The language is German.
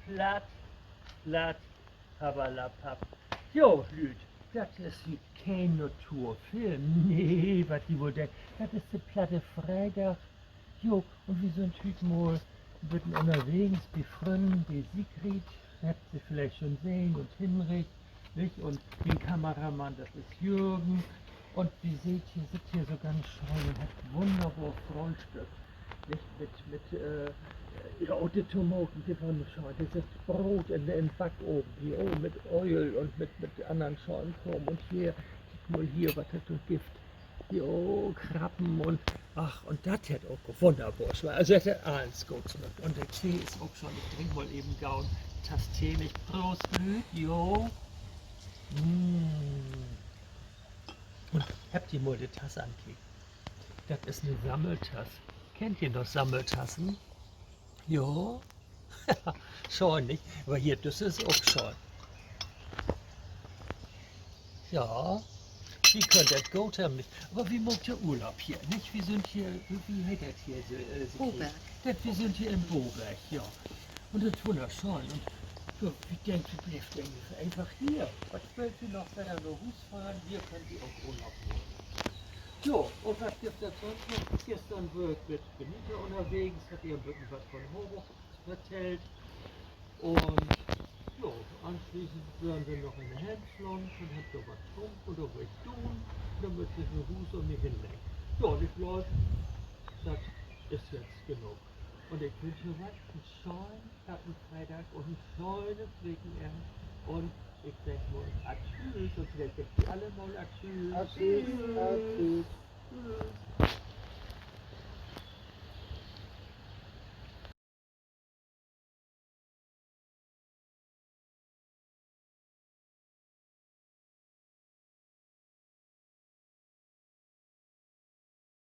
Platt, platt, habberlapapp. Jo, Lüd, das ist wie kein Naturfilm. Nee, was die wohl denkt. Das ist der platte Freitag. Jo, und wie so ein Typ mal wird unterwegs befreundet, die Sigrid, habt ihr vielleicht schon sehen, und Hinrich, nicht? Und den Kameramann, das ist Jürgen. Und wie seht ihr, sitzt hier so ganz schön und hat wunderbar Frühstück. Nicht mit ja, und die Tomaten, die waren schon, dieses Brot in den Backofen, hier, oh, mit Öl und mit anderen Schornformen. Und hier, guck mal hier, was hat so Gift. Jo, Krabben und ach, und das hat auch wunderbar schmeckt. Also das hat alles gut schmeckt. Und der Tee ist auch schon, ich trinke mal eben gaun Tass Tee nicht. Prost, Lüd, jo. Und habt ihr mal die Tasse angeklickt? Das ist eine Sammeltasse. Kennt ihr noch Sammeltassen? Jo. Schon nicht, aber hier, das ist auch schon. Ja. Wie könnte das gut haben nicht? Aber wie macht der Urlaub hier, nicht? Wir sind hier, wie heißt das hier? Boberg. Wir sind hier in Boberg, ja. Und das ist wunderschön. Und so, wie denkt ihr, bleibt ihr einfach hier? Was wollt ihr noch, wenn ihr nur Hus fahren? Wir können die auch Urlaub machen. So, und was gibt es sonst noch? Gestern war ich mit Benita unterwegs, hat ihr ein bisschen was von Horror erzählt. Und ja, anschließend waren wir noch in der Hemslund und habt da was getrunken oder was tun, damit sich ein Hus um mich hinlegt. Ja, und ich glaube, das ist jetzt genug. Und ich wünsche was, einen schönen Plattenfreitag und ein schönes Weekend. Und ich denke mal, tschüss, und vielleicht denkt ihr alle mal tschüss. Tschüss. Tschüss.